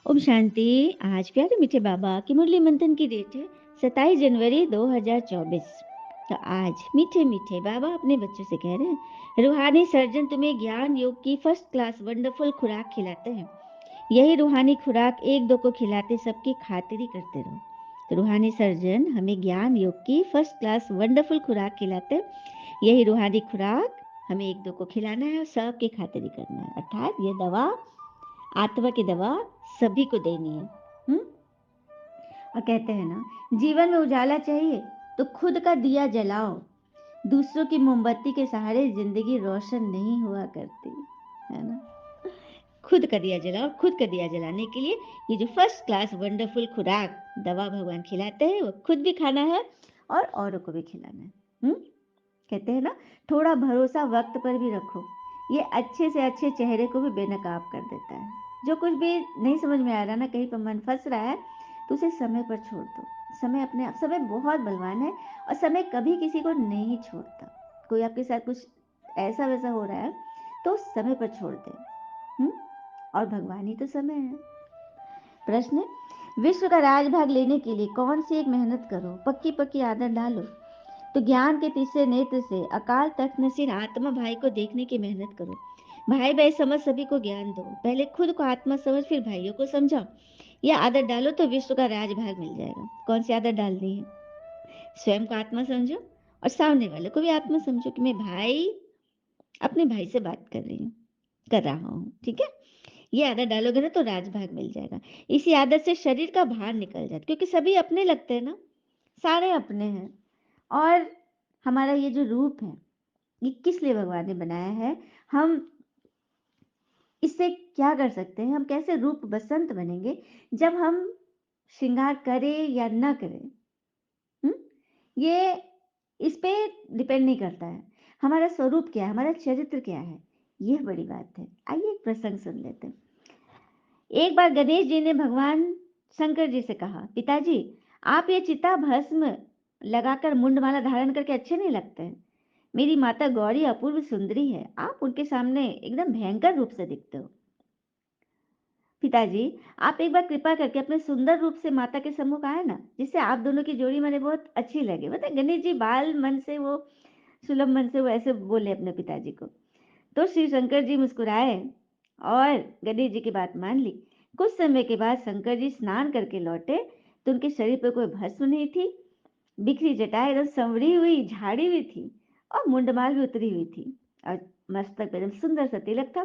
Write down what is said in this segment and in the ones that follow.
ओम शांति। आज प्यारे मीठे बाबा की मुरली मंथन की डेट है 27 जनवरी 2024। तो आज मीठे मीठे बाबा अपने बच्चों से कह रहे हैं, रूहानी सर्जन तुम्हें ज्ञान योग की फर्स्ट क्लास वंडरफुल खुराक खिलाते हैं। यही रूहानी खुराक एक दो को खिलाते सबकी खातिरी करते रहो। तो रूहानी सर्जन हमें ज्ञान योग की फर्स्ट क्लास वंडरफुल खुराक खिलाते हैं। यही रूहानी खुराक हमें एक दो को खिलाना है और सबकी खातिरी करना है, अर्थात ये दवा, आत्मा की दवा सभी को देनी है। और कहते हैं ना, जीवन में उजाला चाहिए तो खुद का दिया जलाओ। दूसरों की मोमबत्ती के सहारे जिंदगी रोशन नहीं हुआ करती, है ना। खुद का दिया जलाओ। खुद का दिया जलाने के लिए ये जो फर्स्ट क्लास वंडरफुल खुराक दवा भगवान खिलाते हैं, वो खुद भी खाना है और औरों को भी खिलाना है। कहते हैं ना, थोड़ा भरोसा वक्त पर भी रखो, ये अच्छे से अच्छे चेहरे को भी बेनकाब कर देता है। जो कुछ भी नहीं समझ में आ रहा ना, कहीं पर मन फंस रहा है, तो उसे समय पर छोड़ दो। समय अपने आप, समय बहुत बलवान है और समय कभी किसी को नहीं छोड़ता। कोई आपके साथ कुछ ऐसा वैसा हो रहा है तो समय पर छोड़ दे। और भगवान ही तो समय है। प्रश्न: विश्व का राजभाग लेने के लिए कौन सी एक मेहनत करो, पक्की पक्की आदत डालो। तो ज्ञान के तीसरे नेत्र से अकाल तख्त नसीर आत्मा भाई को देखने की मेहनत करो। भाई भाई समझ सभी को ज्ञान दो। पहले खुद को आत्मा समझ, फिर भाइयों को समझाओ। यह आदत डालो तो विश्व का राजभाग मिल जाएगा। कौन सी आदत डालनी है? स्वयं को आत्मा समझो और सामने वाले को भी आत्मा समझो कि मैं भाई, अपने भाई से बात कर रही हूँ, कर रहा हूँ। ठीक है, ये आदत डालोगे ना तो राजभाग मिल जाएगा। इसी आदत से शरीर का भार निकल जाता, क्योंकि सभी अपने लगते हैं ना, सारे अपने हैं। और हमारा ये जो रूप है, ये किस लिए भगवान ने बनाया है, हम इससे क्या कर सकते हैं, हम कैसे रूप बसंत बनेंगे जब हम श्रृंगार करें या ना करें। हुँ? ये इस पे डिपेंड नहीं करता है। हमारा स्वरूप क्या है, हमारा चरित्र क्या है, ये बड़ी बात है। आइए एक प्रसंग सुन लेते हैं। एक बार गणेश जी ने भगवान शंकर जी से कहा, पिताजी, आप ये चिता भस्म लगाकर मुंडमाला धारण करके अच्छे नहीं लगते हैं। मेरी माता गौरी अपूर्व सुंदरी है, आप उनके सामने एकदम भयंकर रूप से दिखते हो। पिताजी, आप एक बार कृपा करके अपने सुंदर रूप से माता के सम्मुख आए ना, जिससे आप दोनों की जोड़ी मुझे बहुत अच्छी लगे। मतलब गणेश जी बाल मन से वो, सुलभ मन से वो ऐसे बोले अपने पिताजी को। तो श्री शंकर जी मुस्कुराए और गणेश जी की बात मान ली। कुछ समय के बाद शंकर जी स्नान करके लौटे तो उनके शरीर पर कोई भस्म नहीं थी। बिखरी जटाएं एकदम संवरी हुई, झाड़ी हुई थी और मुंडमाल भी उतरी हुई थी और मस्तक पे एकदम सुंदर सा तिलक था।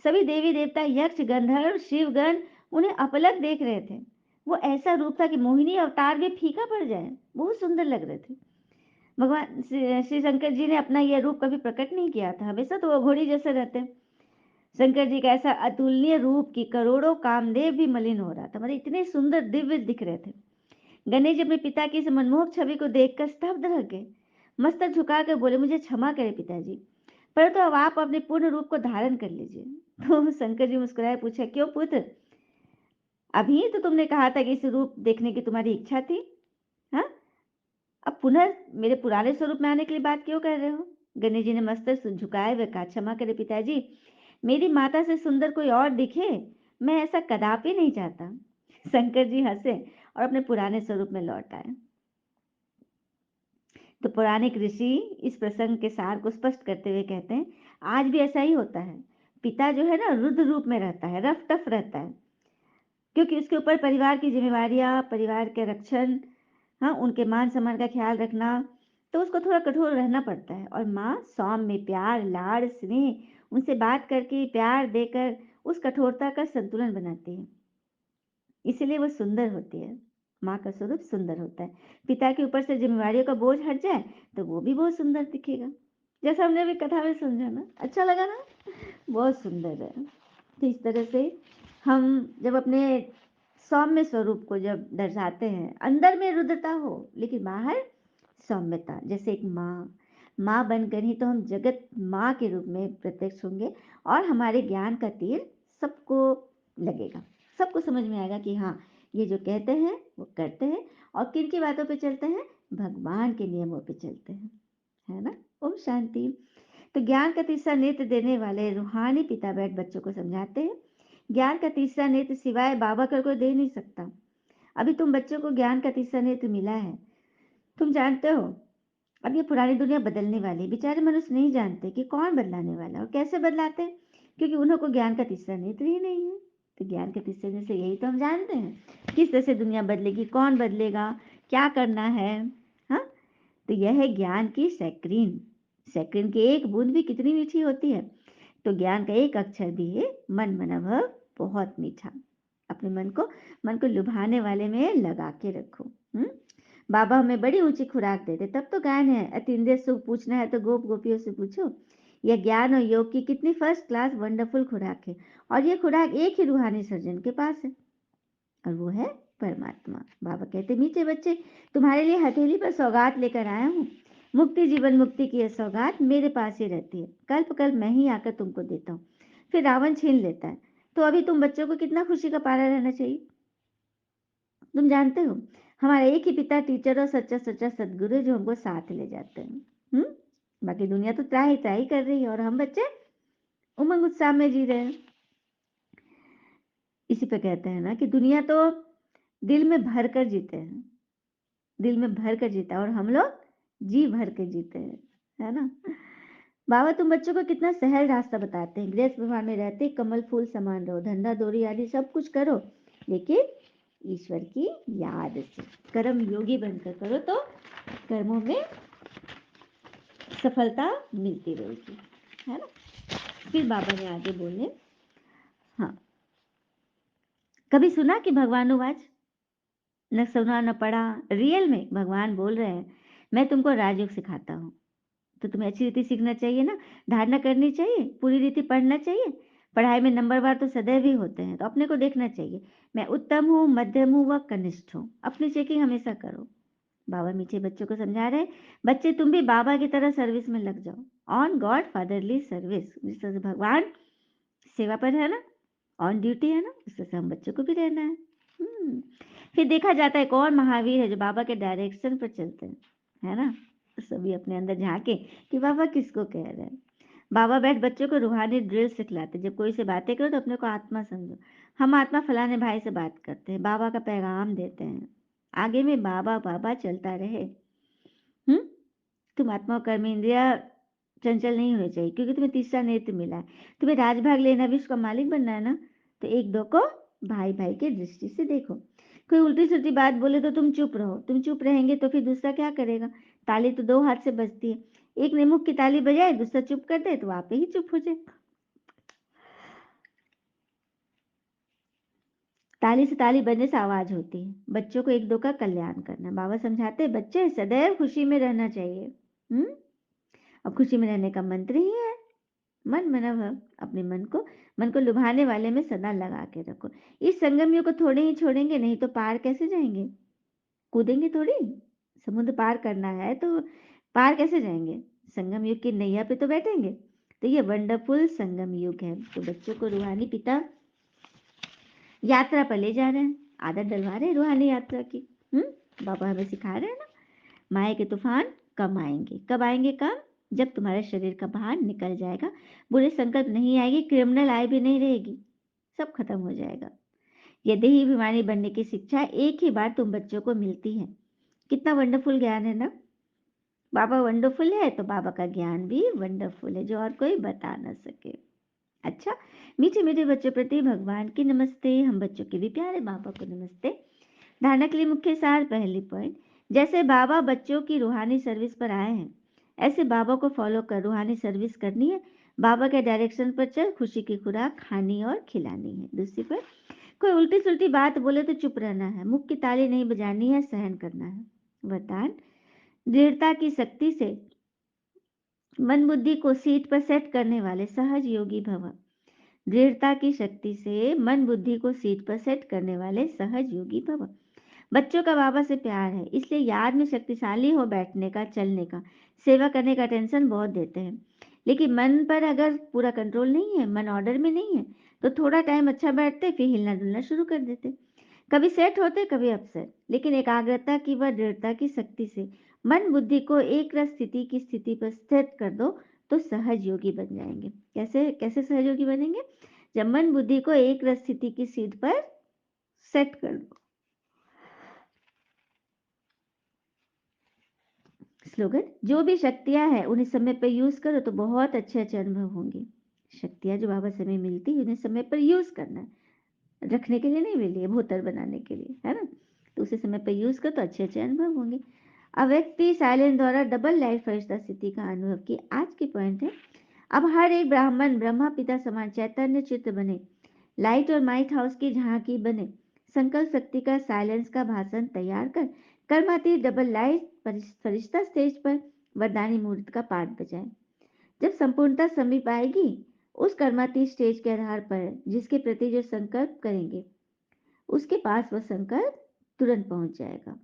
सभी देवी देवता, यक्ष, गंधर्व, शिवगण उन्हें अपलक देख रहे थे। वो ऐसा रूप था कि मोहिनी अवतार भी फीका पड़ जाए, बहुत सुंदर लग रहे थे। भगवान श्री शंकर जी ने अपना यह रूप कभी प्रकट नहीं किया था, हमेशा तो वो घोड़ी जैसे रहते। शंकर जी का ऐसा अतुलनीय रूप कि करोड़ों कामदेव भी मलिन हो रहा था, मतलब इतने सुंदर दिव्य दिख रहे थे। गणेश जी अपने पिता की इस मनमोहक छवि को देखकर स्तब्ध रह गए। मस्तक झुकाकर बोले, मुझे क्षमा करें पिताजी, परंतु अब आप अपने पूर्ण रूप को धारण कर लीजिए। तो शंकर जी मुस्कुराए, पूछा, क्यों पुत्र, अभी तो तुमने कहा था कि इस रूप देखने की तुम्हारी इच्छा थी। हाँ, अब पुनः मेरे पुराने स्वरूप में आने के लिए बात क्यों कर रहे हो? गणेश जी ने मस्तक झुकाए हुए कहा, क्षमा करें पिताजी, मेरी माता से सुंदर कोई और दिखे, मैं ऐसा कदापि नहीं चाहता। शंकर जी हंसे और अपने पुराने स्वरूप में लौट आए। तो पौराणिक ऋषि इस प्रसंग के सार को स्पष्ट करते हुए कहते हैं, आज भी ऐसा ही होता है। पिता जो है ना, रुद्र रूप में रहता है, रफ टफ रहता है, क्योंकि उसके ऊपर परिवार की जिम्मेवारियां, परिवार के रक्षण, हाँ, उनके मान सम्मान का ख्याल रखना, तो उसको थोड़ा कठोर रहना पड़ता है। और माँ सौम्य में प्यार, लाड़, स्नेह, उनसे बात करके, प्यार देकर उस कठोरता का संतुलन बनाती है। इसीलिए वो सुंदर होती है। माँ का स्वरूप सुंदर होता है। पिता के ऊपर से जिम्मेवारियों का बोझ हट जाए तो वो भी बहुत सुंदर दिखेगा। जैसा हमने अभी कथा में समझा ना, अच्छा लगा ना, बहुत सुंदर है। तो इस तरह से हम जब अपने सौम्य स्वरूप को जब दर्शाते हैं, अंदर में रुद्रता हो लेकिन बाहर सौम्यता, जैसे एक माँ बनकर ही तो हम जगत माँ के रूप में प्रत्यक्ष होंगे और हमारे ज्ञान का तीर सबको लगेगा, सबको समझ में आएगा कि हाँ, ये जो कहते हैं वो करते हैं और किन की बातों पे चलते हैं, भगवान के नियमों पे चलते हैं, है ना। ओम शांति। तो ज्ञान का तीसरा नेत्र देने वाले रूहानी पिता बैठ बच्चों को समझाते हैं, ज्ञान का तीसरा नेत्र सिवाय बाबा का कोई दे नहीं सकता। अभी तुम बच्चों को ज्ञान का तीसरा नेत्र मिला है। तुम जानते हो, अब ये पुरानी दुनिया बदलने वाली है। बेचारे मनुष्य नहीं जानते कि कौन बदलाने वाला है और कैसे बदलाते हैं, क्योंकि उन्हों को ज्ञान का तीसरा नेत्र ही नहीं है। तो ज्ञान के तीसरे नेत्र से यही तो हम जानते हैं किस तरह से दुनिया बदलेगी, कौन बदलेगा, क्या करना है। हाँ, तो यह है ज्ञान की सैक्रीन। सैक्रीन की एक बूंद भी कितनी मीठी होती है। तो ज्ञान का एक अक्षर भी है मन मन भव, बहुत मीठा। अपने मन को लुभाने वाले में लगा के रखो। बाबा हमें बड़ी ऊंची खुराक देते, तब तो गायन है। अतीन्द्रिय सुख पूछना है तो गोप गोपियों से पूछो। यह ज्ञान और योग की कितनी फर्स्ट क्लास वंडरफुल खुराक है, और यह खुराक एक ही रूहानी सर्जन के पास है, और वो है परमात्मा। बाबा कहते, मीठे बच्चे, तुम्हारे लिए हथेली पर सौगात लेकर आया हूँ। मुक्ति, जीवन मुक्ति की यह सौगात मेरे पास ही रहती है। कल्प कल्प मैं ही आकर तुमको देता हूँ, फिर रावण छीन लेता है। तो अभी तुम बच्चों को कितना खुशी का पारा रहना चाहिए। तुम जानते हो, हमारा एक ही पिता टीचर और सच्चा सच्चा सदगुरु है, जो हमको साथ ले जाते हैं। बाकी दुनिया तो त्राही त्राही कर रही है, और हम बच्चे उमंग उत्साह में जी रहे हैं। इसी पे कहते हैं ना कि दुनिया तो दिल में भर कर जीते हैं, दिल में भर कर जीता है, और हम लोग जी भर के जीते हैं, है ना। बाबा तुम बच्चों को कितना सहज रास्ता बताते हैं। गृहस्थ व्यवहार में रहते कमल फूल समान रहो, धंधा दोरी आदि सब कुछ करो, लेकिन ईश्वर की याद से कर्म योगी बनकर करो, तो कर्मों में सफलता मिलती रहेगी, है ना। फिर बाबा ने आगे बोले, हाँ, कभी सुना कि भगवानुवाच, न सुना न पढ़ा। रियल में भगवान बोल रहे हैं, मैं तुमको राजयोग सिखाता हूँ, तो तुम्हें अच्छी रीति सीखना चाहिए ना, धारणा करनी चाहिए, पूरी रीति पढ़ना चाहिए। पढ़ाई में नंबरवार तो सदैव ही होते हैं, तो अपने को देखना चाहिए, मैं उत्तम हूँ, मध्यम हूँ व कनिष्ठ हूँ। अपनी चेकिंग हमेशा करो। बाबा मीठे बच्चों को समझा रहे, बच्चे तुम भी बाबा की तरह सर्विस में लग जाओ, ऑन गॉड फादरली सर्विस। जिस तरह से भगवान सेवा पर है ना, ऑन ड्यूटी है ना, इस तरह से हम बच्चों को भी रहना है। फिर देखा जाता है कौन महावीर है जो बाबा के डायरेक्शन पर चलते हैं, है ना। तो सभी अपने अंदर झांके कि बाबा किसको कह रहे हैं। बाबा बैठ बच्चों को रूहानी ड्रिल सिखलाते। जब कोई से बातें करो तो अपने को आत्मा समझो, हम आत्मा फलाने भाई से बात करते हैं, बाबा का पैगाम देते हैं, आगे में बाबा बाबा चलता रहे। तुम आत्मा और कर्म इंद्रिया चंचल नहीं होनी चाहिए, क्योंकि तुम्हें तीसरा नेत्र मिला है। तुम्हें राजभाग लेना, विश्व का मालिक बनना है ना, तो एक दो को भाई भाई की दृष्टि से देखो। कोई उल्टी सुल्टी बात बोले तो तुम चुप रहो। तुम चुप रहेंगे तो फिर दूसरा क्या करेगा। ताली तो दो हाथ से बजती है, एक ने मुख की ताली बजाए, दूसरा चुप कर दे तो आप ही चुप हो जाए। ताली से ताली बजने से आवाज होती है। बच्चों को एक दो का कल्याण करना। बाबा समझाते हैं, बच्चे सदैव खुशी में रहना चाहिए। और खुशी में रहने का मंत्र ही है मन मन भव। अपने मन को लुभाने वाले में सदा लगा के रखो। इस संगम युग को थोड़े ही छोड़ेंगे, नहीं तो पार कैसे जाएंगे। कूदेंगे थोड़ी, समुद्र पार करना है तो पार कैसे जाएंगे, संगम युग की नैया पे तो बैठेंगे। तो ये वंडरफुल संगम युग है। तो बच्चों को रूहानी पिता यात्रा पर ले जा रहे हैं, आदत डलवा रहे हैं रूहानी यात्रा की। बाबा हमें सिखा रहे हैं ना, माया के तूफान कब आएंगे, कब आएंगे, कब, जब तुम्हारे शरीर का भार निकल जाएगा, बुरे संकल्प नहीं आएगी, क्रिमिनल आय भी नहीं रहेगी, सब खत्म हो जाएगा। यदि ही बीमारी बनने की शिक्षा एक ही बार तुम बच्चों को मिलती है। कितना वंडरफुल ज्ञान है ना। बाबा वंडरफुल है तो बाबा का ज्ञान भी वंडरफुल है, जो और कोई बता ना सके। अच्छा, मीठे मीठे बच्चों प्रति भगवान की नमस्ते। हम बच्चों के भी प्यारे बाबा को नमस्ते। धारणा के लिए मुख्य सार, पहली पॉइंट, जैसे बाबा बच्चों की रूहानी सर्विस पर आए हैं, ऐसे बाबा को फॉलो कर रूहानी सर्विस करनी है। बाबा के डायरेक्शन पर चल, खुशी की खुराक खानी और खिलानी है। दूसरी पर, कोई उल्टी सुल्टी बात बोले तो चुप रहना है, मुख की ताली नहीं बजानी है, सहन करना है। वरदान, दृढ़ता की शक्ति से मन बुद्धि को सीट पर सेट करने वाले सहज योगी भव। दृढ़ता की शक्ति से मन बुद्धि को सीट पर सेट करने वाले सहज योगी भव। बच्चों का बाबा से प्यार है, इसलिए याद में शक्तिशाली हो बैठने का, चलने का, सेवा करने का टेंशन बहुत देते हैं। लेकिन मन पर अगर पूरा कंट्रोल नहीं है, मन ऑर्डर में नहीं है, तो थोड़ा टाइम अच्छा बैठते, फिर हिलना डुलना शुरू कर देते। कभी सेट होते, कभी अपसेट, लेकिन एकाग्रता की व दृढ़ता की शक्ति से मन बुद्धि को एक रस स्थिति की स्थिति पर स्थित कर दो, तो सहज योगी बन जाएंगे। कैसे कैसे सहज योगी बनेंगे। जब मन बुद्धि को एक रस स्थिति की सीट पर सेट कर दो। स्लोगन, जो भी शक्तियां हैं उन्हें समय पर यूज करो तो बहुत अच्छे अच्छे अनुभव होंगे। शक्तियां जो बाबा समय मिलती उन्हें समय पर यूज करना है, रखने के लिए नहीं मिली है, भूतर बनाने के लिए, है ना। तो उसे समय पर यूज कर तो अच्छे अच्छे अनुभव होंगे। अब व्यक्ति साइलेंस द्वारा डबल लाइफ फरिश्ता स्थिति का अनुभव की आज की पॉइंट है। अब हर एक ब्राह्मण ब्रह्मा पिता समान चैतन्य चित्र बने, लाइट और माइट हाउस की झांकी बने, संकल्प शक्ति का साइलेंस का भाषण तैयार कर कर्मातीत डबल लाइट फरिश्ता स्टेज पर वरदानी मुहूर्त का पाठ बजाए। जब संपूर्णता समीप आएगी, उस कर्मातीत स्टेज के आधार पर जिसके प्रति जो संकल्प करेंगे उसके पास वह संकल्प तुरंत पहुंच जाएगा।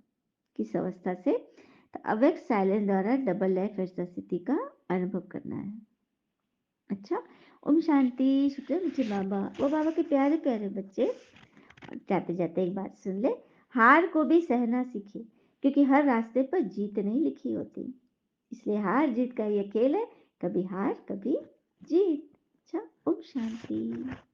किस अवस्था से? तो अव्यक्त साइलेंस द्वारा डबल लाइफ फरिश्ता स्थिति का अनुभव करना है। अच्छा, ओम शांति। शुक्र मुझे बाबा, वो बाबा के प्यारे प्यारे बच्चे। जाते जाते एक बात सुन ले, हार को भी सहना सीखे, क्योंकि हर रास्ते पर जीत नहीं लिखी होती। इसलिए हार जीत का ये खेल है, कभी हार कभी जीत। अच्छा, ओम शांति।